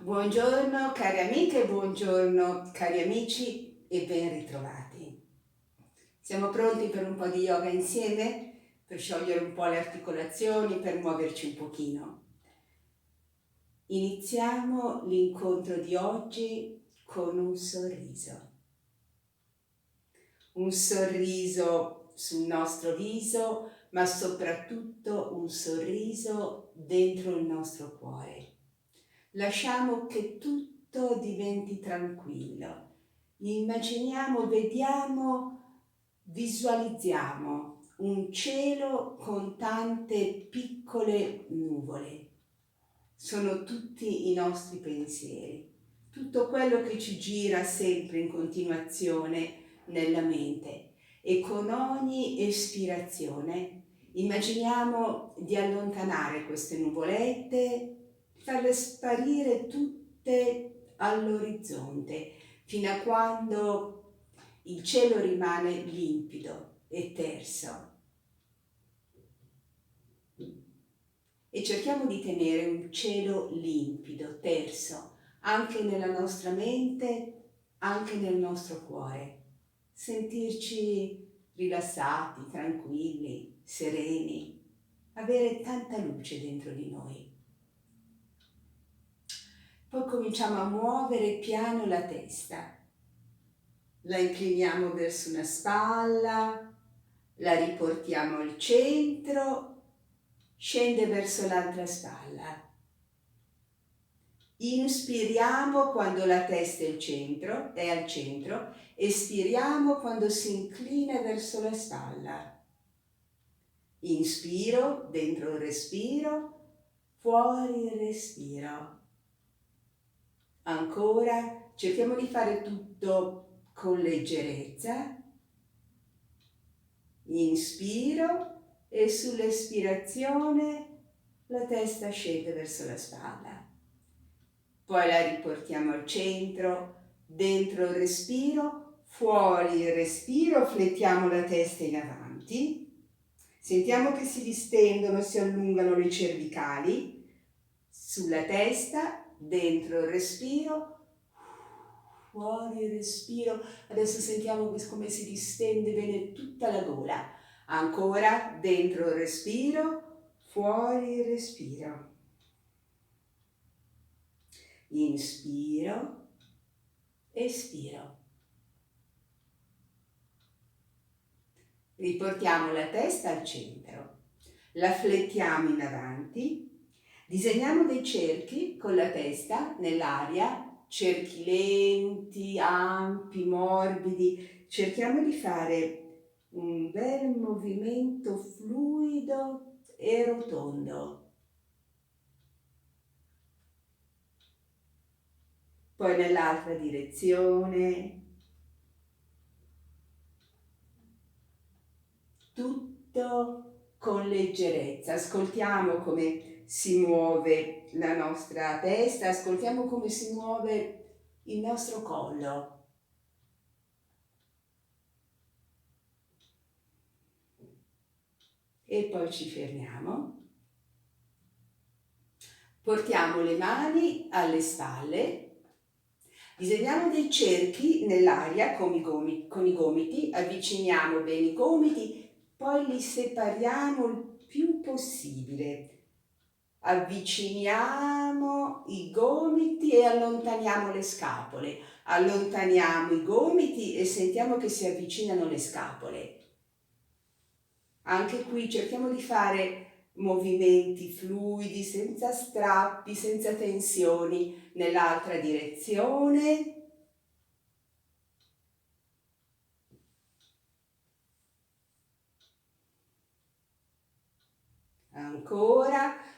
Buongiorno cari amiche, buongiorno cari amici e ben ritrovati. Siamo pronti per un po' di yoga insieme? Per sciogliere un po' le articolazioni, per muoverci un pochino. Iniziamo l'incontro di oggi con un sorriso. Un sorriso sul nostro viso, ma soprattutto un sorriso dentro il nostro cuore. Lasciamo che tutto diventi tranquillo. Immaginiamo, vediamo, visualizziamo un cielo con tante piccole nuvole. Sono tutti i nostri pensieri, tutto quello che ci gira sempre in continuazione nella mente, e con ogni espirazione immaginiamo di allontanare queste nuvolette, farle sparire tutte all'orizzonte, fino a quando il cielo rimane limpido e terso. E cerchiamo di tenere un cielo limpido, terso, anche nella nostra mente, anche nel nostro cuore. Sentirci rilassati, tranquilli, sereni, avere tanta luce dentro di noi. Poi cominciamo a muovere piano la testa. La incliniamo verso una spalla, la riportiamo al centro, scende verso l'altra spalla. Inspiriamo quando la testa è al centro, espiriamo quando si inclina verso la spalla. Inspiro, dentro il respiro, fuori il respiro. Ancora, cerchiamo di fare tutto con leggerezza. Inspiro e sull'espirazione la testa scende verso la spalla. Poi la riportiamo al centro, dentro il respiro, fuori il respiro, flettiamo la testa in avanti. Sentiamo che si distendono, si allungano le cervicali sulla testa, dentro il respiro, fuori il respiro. Adesso sentiamo come si distende bene tutta la gola. Ancora dentro il respiro, fuori il respiro. Inspiro, espiro. Riportiamo la testa al centro, la flettiamo in avanti, disegniamo dei cerchi con la testa nell'aria, cerchi lenti, ampi, morbidi. Cerchiamo di fare un bel movimento fluido e rotondo. Poi nell'altra direzione. Tutto con leggerezza. Ascoltiamo come si muove la nostra testa, ascoltiamo come si muove il nostro collo. E poi ci fermiamo. Portiamo le mani alle spalle. Disegniamo dei cerchi nell'aria con i gomiti, avviciniamo bene i gomiti, poi li separiamo il più possibile. Avviciniamo i gomiti e allontaniamo le scapole. Allontaniamo i gomiti e sentiamo che si avvicinano le scapole. Anche qui cerchiamo di fare movimenti fluidi, senza strappi, senza tensioni. Nell'altra direzione.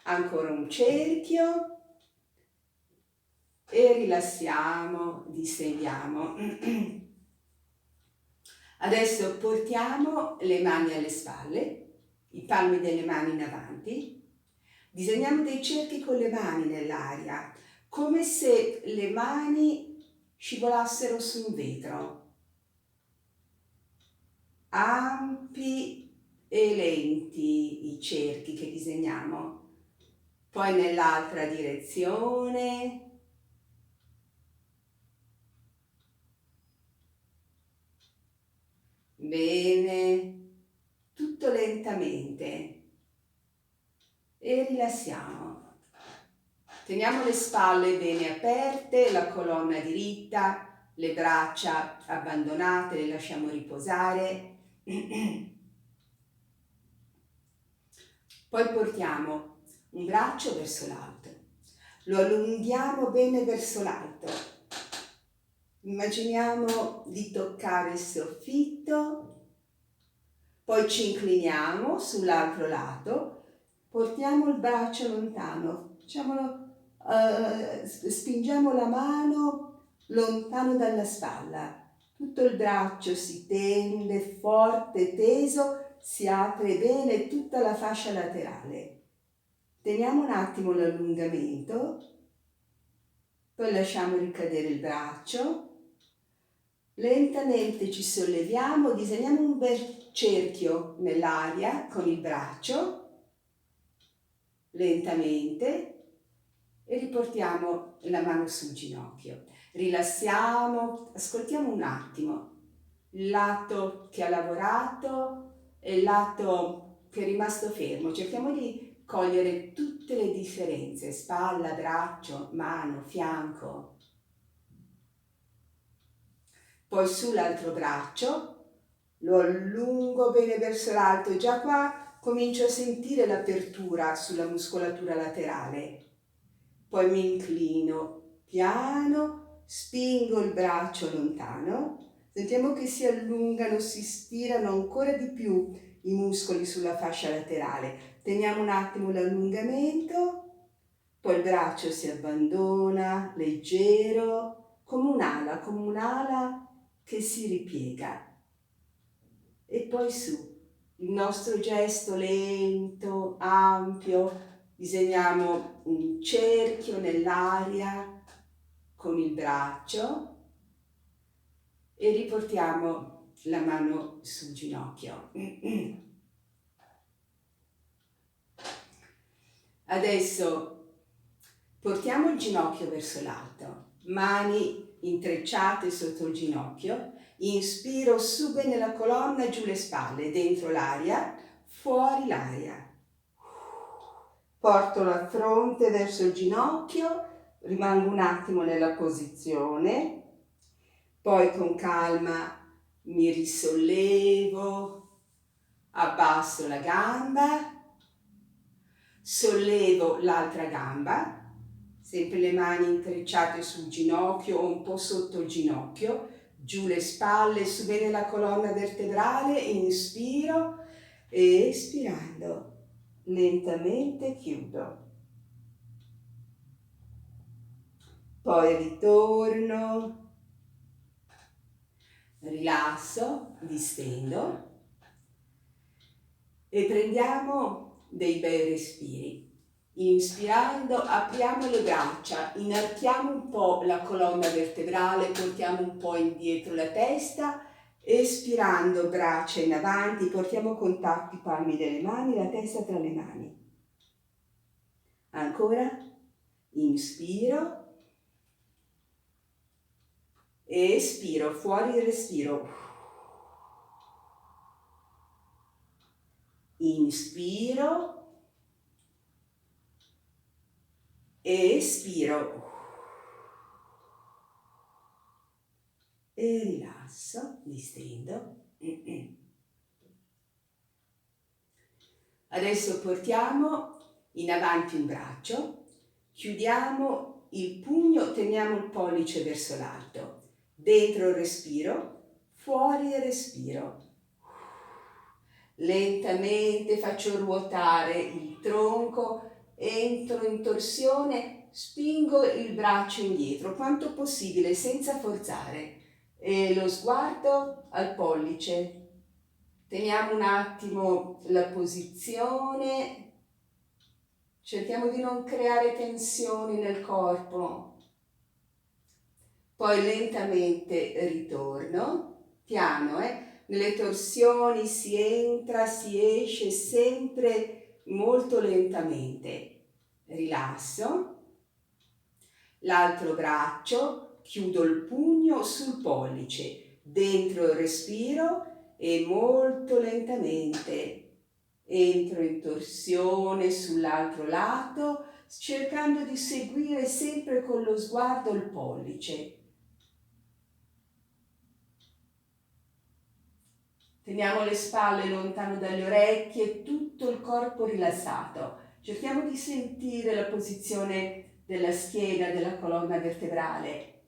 Ancora un cerchio. E rilassiamo, distendiamo. Adesso portiamo le mani alle spalle, i palmi delle mani in avanti, disegniamo dei cerchi con le mani nell'aria, come se le mani scivolassero su un vetro. Ampi e lenti i cerchi che disegniamo. Poi nell'altra direzione. Bene, tutto lentamente e rilassiamo. Teniamo le spalle bene aperte, la colonna diritta, le braccia abbandonate, le lasciamo riposare. Poi portiamo un braccio verso l'alto, lo allunghiamo bene verso l'alto. Immaginiamo di toccare il soffitto, poi ci incliniamo sull'altro lato, portiamo il braccio lontano, spingiamo la mano lontano dalla spalla, tutto il braccio si tende forte, teso, si apre bene tutta la fascia laterale. Teniamo un attimo l'allungamento, poi lasciamo ricadere il braccio, lentamente ci solleviamo, disegniamo un bel cerchio nell'aria con il braccio, lentamente, e riportiamo la mano sul ginocchio. Rilassiamo, ascoltiamo un attimo il lato che ha lavorato e il lato che è rimasto fermo. Cerchiamo di cogliere tutte le differenze, spalla, braccio, mano, fianco. Poi sull'altro braccio lo allungo bene verso l'alto, già qua comincio a sentire l'apertura sulla muscolatura laterale. Poi mi inclino piano, spingo il braccio lontano, sentiamo che si allungano, si stirano ancora di più i muscoli sulla fascia laterale. Teniamo un attimo l'allungamento, poi il braccio si abbandona, leggero, come un'ala che si ripiega. E poi su, il nostro gesto lento, ampio, disegniamo un cerchio nell'aria con il braccio e riportiamo la mano sul ginocchio. Adesso portiamo il ginocchio verso l'alto, mani intrecciate sotto il ginocchio, inspiro su bene la colonna, giù le spalle, dentro l'aria, fuori l'aria. Porto la fronte verso il ginocchio, rimango un attimo nella posizione, poi con calma mi risollevo, abbasso la gamba, sollevo l'altra gamba, sempre le mani intrecciate sul ginocchio o un po' sotto il ginocchio, giù le spalle, su bene la colonna vertebrale, inspiro e espirando lentamente chiudo. Poi ritorno, rilasso, distendo e prendiamo dei bei respiri. Inspirando apriamo le braccia, inarchiamo un po' la colonna vertebrale, portiamo un po' indietro la testa, espirando braccia in avanti, portiamo a contatto i palmi delle mani, la testa tra le mani. Ancora, inspiro, espiro, fuori il respiro. Inspiro, espiro e rilasso, distendo. Adesso portiamo in avanti un braccio, chiudiamo il pugno, teniamo il pollice verso l'alto, dentro il respiro, fuori il respiro. Lentamente faccio ruotare il tronco, entro in torsione, spingo il braccio indietro, quanto possibile, senza forzare. E lo sguardo al pollice. Teniamo un attimo la posizione, cerchiamo di non creare tensioni nel corpo. Poi lentamente ritorno, piano, nelle torsioni si entra, si esce sempre molto lentamente. Rilasso, l'altro braccio, chiudo il pugno sul pollice, dentro il respiro e molto lentamente entro in torsione sull'altro lato, cercando di seguire sempre con lo sguardo il pollice. Teniamo le spalle lontano dalle orecchie, tutto il corpo rilassato. Cerchiamo di sentire la posizione della schiena, della colonna vertebrale.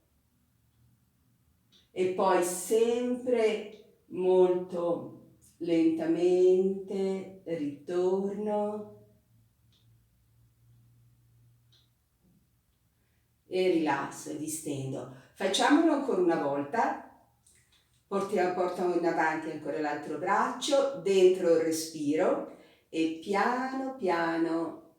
E poi sempre molto lentamente ritorno e rilasso e distendo. Facciamolo ancora una volta. Portiamo in avanti ancora l'altro braccio, dentro il respiro e piano piano,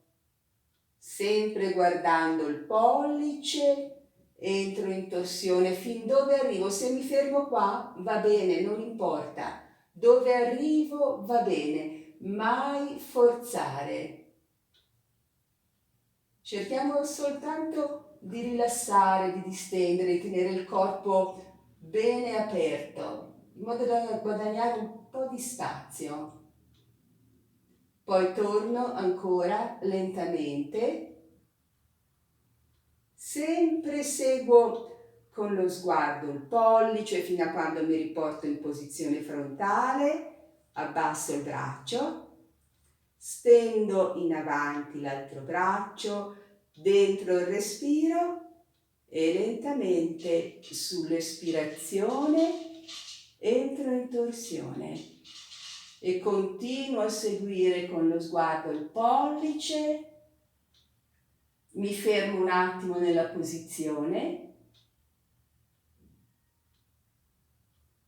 sempre guardando il pollice, entro in torsione fin dove arrivo. Se mi fermo qua va bene, non importa. Dove arrivo va bene, mai forzare. Cerchiamo soltanto di rilassare, di distendere, di tenere il corpo bene aperto, in modo da guadagnare un po' di spazio. Poi torno ancora lentamente, sempre seguo con lo sguardo il pollice fino a quando mi riporto in posizione frontale, abbasso il braccio, stendo in avanti l'altro braccio, dentro il respiro e lentamente sull'espirazione entro in torsione e continuo a seguire con lo sguardo il pollice, mi fermo un attimo nella posizione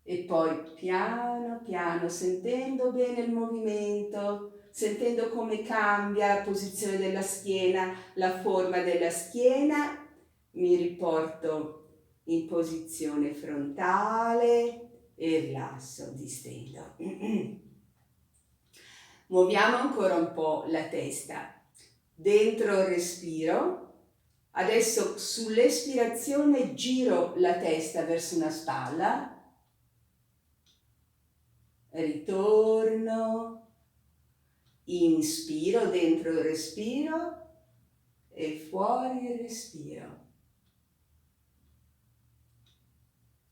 e poi piano piano, sentendo bene il movimento, sentendo come cambia la posizione della schiena, la forma della schiena, mi riporto in posizione frontale e rilasso, distendo. Muoviamo ancora un po' la testa. Dentro il respiro. Adesso sull'espirazione giro la testa verso una spalla. Ritorno. Inspiro dentro il respiro e fuori il respiro.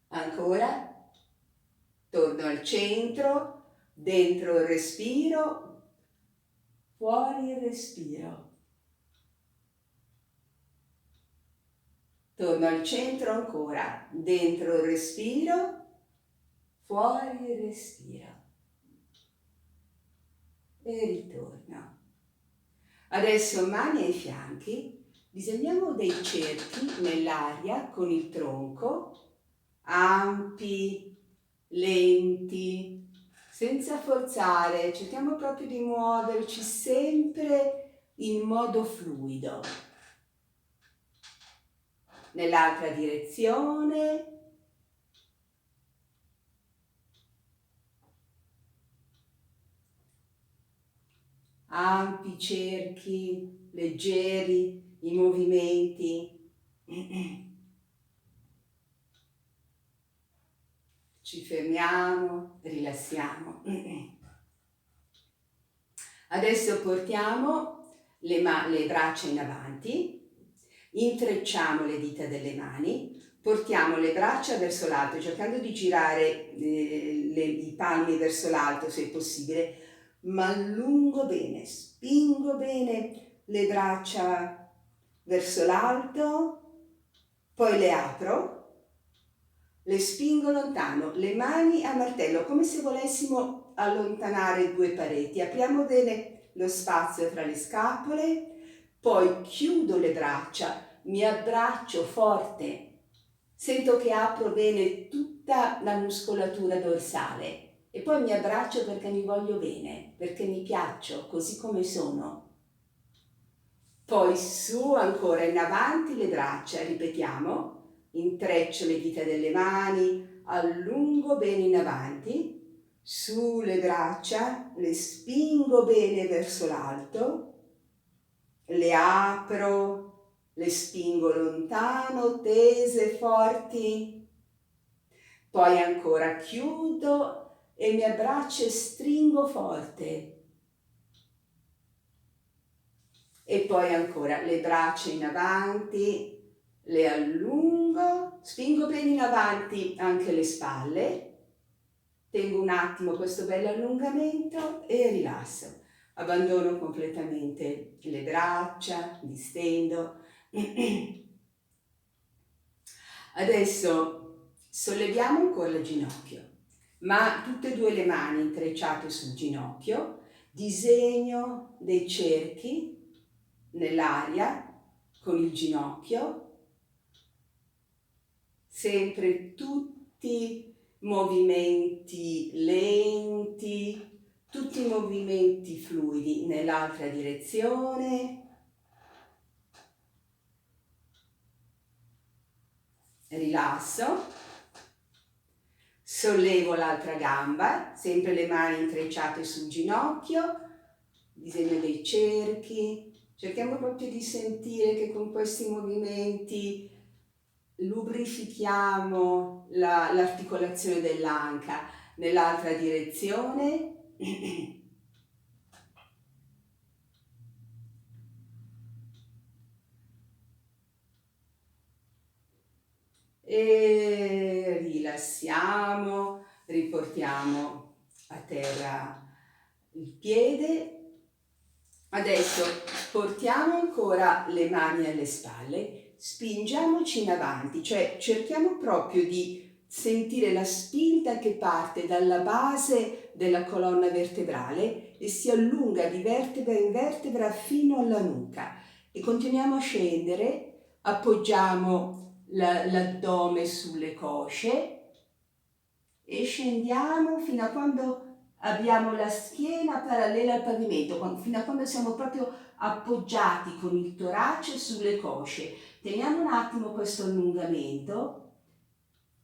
Ancora, torno al centro, dentro il respiro, fuori il respiro. Torno al centro ancora, dentro il respiro, fuori il respiro. E ritorno. Adesso mani ai fianchi, disegniamo dei cerchi nell'aria con il tronco, ampi, lenti, senza forzare, cerchiamo proprio di muoverci sempre in modo fluido. Nell'altra direzione. Ampi cerchi, leggeri i movimenti. Ci fermiamo, rilassiamo. Adesso portiamo le braccia in avanti, intrecciamo le dita delle mani, portiamo le braccia verso l'alto, cercando di girare i palmi verso l'alto se è possibile, ma allungo bene, spingo bene le braccia verso l'alto, poi le apro, le spingo lontano, le mani a martello, come se volessimo allontanare due pareti. Apriamo bene lo spazio tra le scapole, poi chiudo le braccia, mi abbraccio forte, sento che apro bene tutta la muscolatura dorsale e poi mi abbraccio perché mi voglio bene, perché mi piaccio così come sono. Poi su ancora in avanti le braccia, ripetiamo. Intreccio le dita delle mani, allungo bene in avanti, su le braccia, le spingo bene verso l'alto, le apro, le spingo lontano, tese, forti, poi ancora chiudo e mi abbraccio e stringo forte. E poi ancora le braccia in avanti, le allungo, spingo bene in avanti anche le spalle, tengo un attimo questo bello allungamento e rilasso. Abbandono completamente le braccia, distendo. Adesso solleviamo ancora il ginocchio, ma tutte e due le mani intrecciate sul ginocchio, disegno dei cerchi nell'aria con il ginocchio, sempre tutti movimenti lenti, tutti movimenti fluidi nell'altra direzione. Rilasso, sollevo l'altra gamba, sempre le mani intrecciate sul ginocchio, disegno dei cerchi, cerchiamo proprio di sentire che con questi movimenti lubrifichiamo l'articolazione dell'anca nell'altra direzione. E rilassiamo, riportiamo a terra il piede. Adesso portiamo ancora le mani alle spalle, spingiamoci in avanti, cioè cerchiamo proprio di sentire la spinta che parte dalla base della colonna vertebrale e si allunga di vertebra in vertebra fino alla nuca. E continuiamo a scendere, appoggiamo l'addome sulle cosce e scendiamo fino a quando abbiamo la schiena parallela al pavimento, fino a quando siamo proprio appoggiati con il torace sulle cosce. Teniamo un attimo questo allungamento.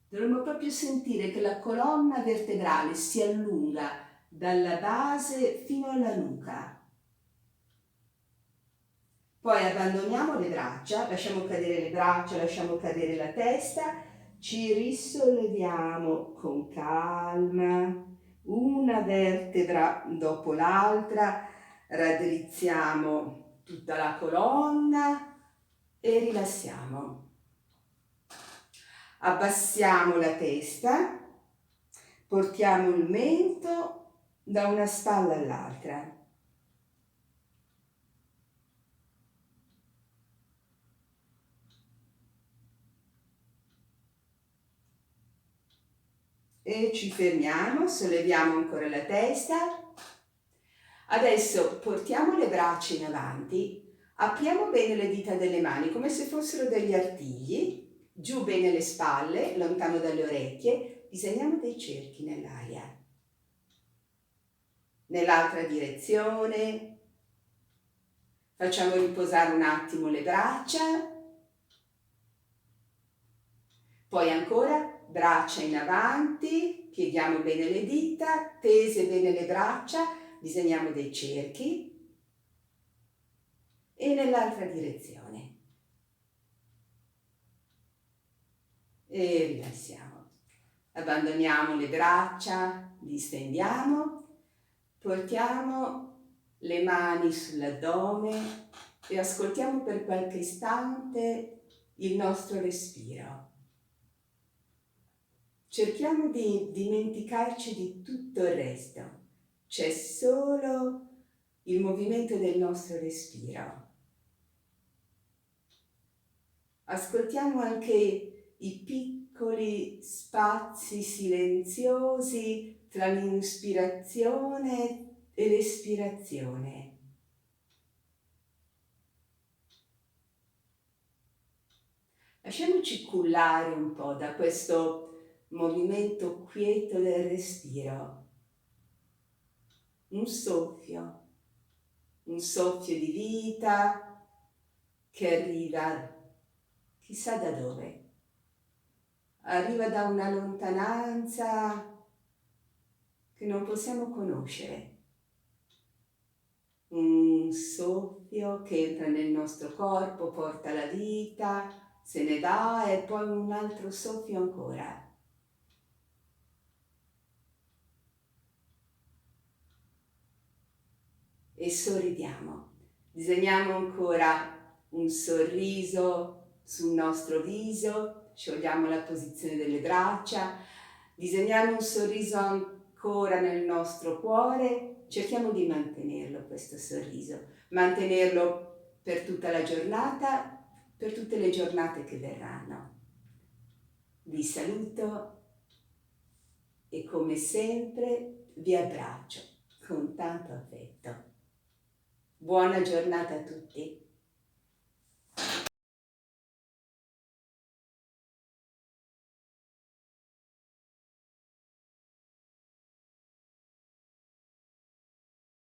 Dovremmo proprio sentire che la colonna vertebrale si allunga dalla base fino alla nuca. Poi abbandoniamo le braccia, lasciamo cadere le braccia, lasciamo cadere la testa, ci risolleviamo con calma, una vertebra dopo l'altra, raddrizziamo tutta la colonna e rilassiamo. Abbassiamo la testa, portiamo il mento da una spalla all'altra. E ci fermiamo, solleviamo ancora la testa. Adesso portiamo le braccia in avanti, apriamo bene le dita delle mani come se fossero degli artigli, giù bene le spalle, lontano dalle orecchie, disegniamo dei cerchi nell'aria. Nell'altra direzione, facciamo riposare un attimo le braccia, poi ancora braccia in avanti, pieghiamo bene le dita, tese bene le braccia, disegniamo dei cerchi e nell'altra direzione. E rilassiamo. Abbandoniamo le braccia, distendiamo, portiamo le mani sull'addome e ascoltiamo per qualche istante il nostro respiro. Cerchiamo di dimenticarci di tutto il resto. C'è solo il movimento del nostro respiro. Ascoltiamo anche i piccoli spazi silenziosi tra l'inspirazione e l'espirazione. Lasciamoci cullare un po' da questo movimento quieto del respiro. Un soffio di vita che arriva chissà da dove. Arriva da una lontananza che non possiamo conoscere. Un soffio che entra nel nostro corpo, porta la vita, se ne va e poi un altro soffio ancora. e sorridiamo. Disegniamo ancora un sorriso sul nostro viso, sciogliamo la posizione delle braccia, disegniamo un sorriso ancora nel nostro cuore, cerchiamo di mantenerlo questo sorriso, mantenerlo per tutta la giornata, per tutte le giornate che verranno. Vi saluto e come sempre vi abbraccio con tanto affetto. Buona giornata a tutti.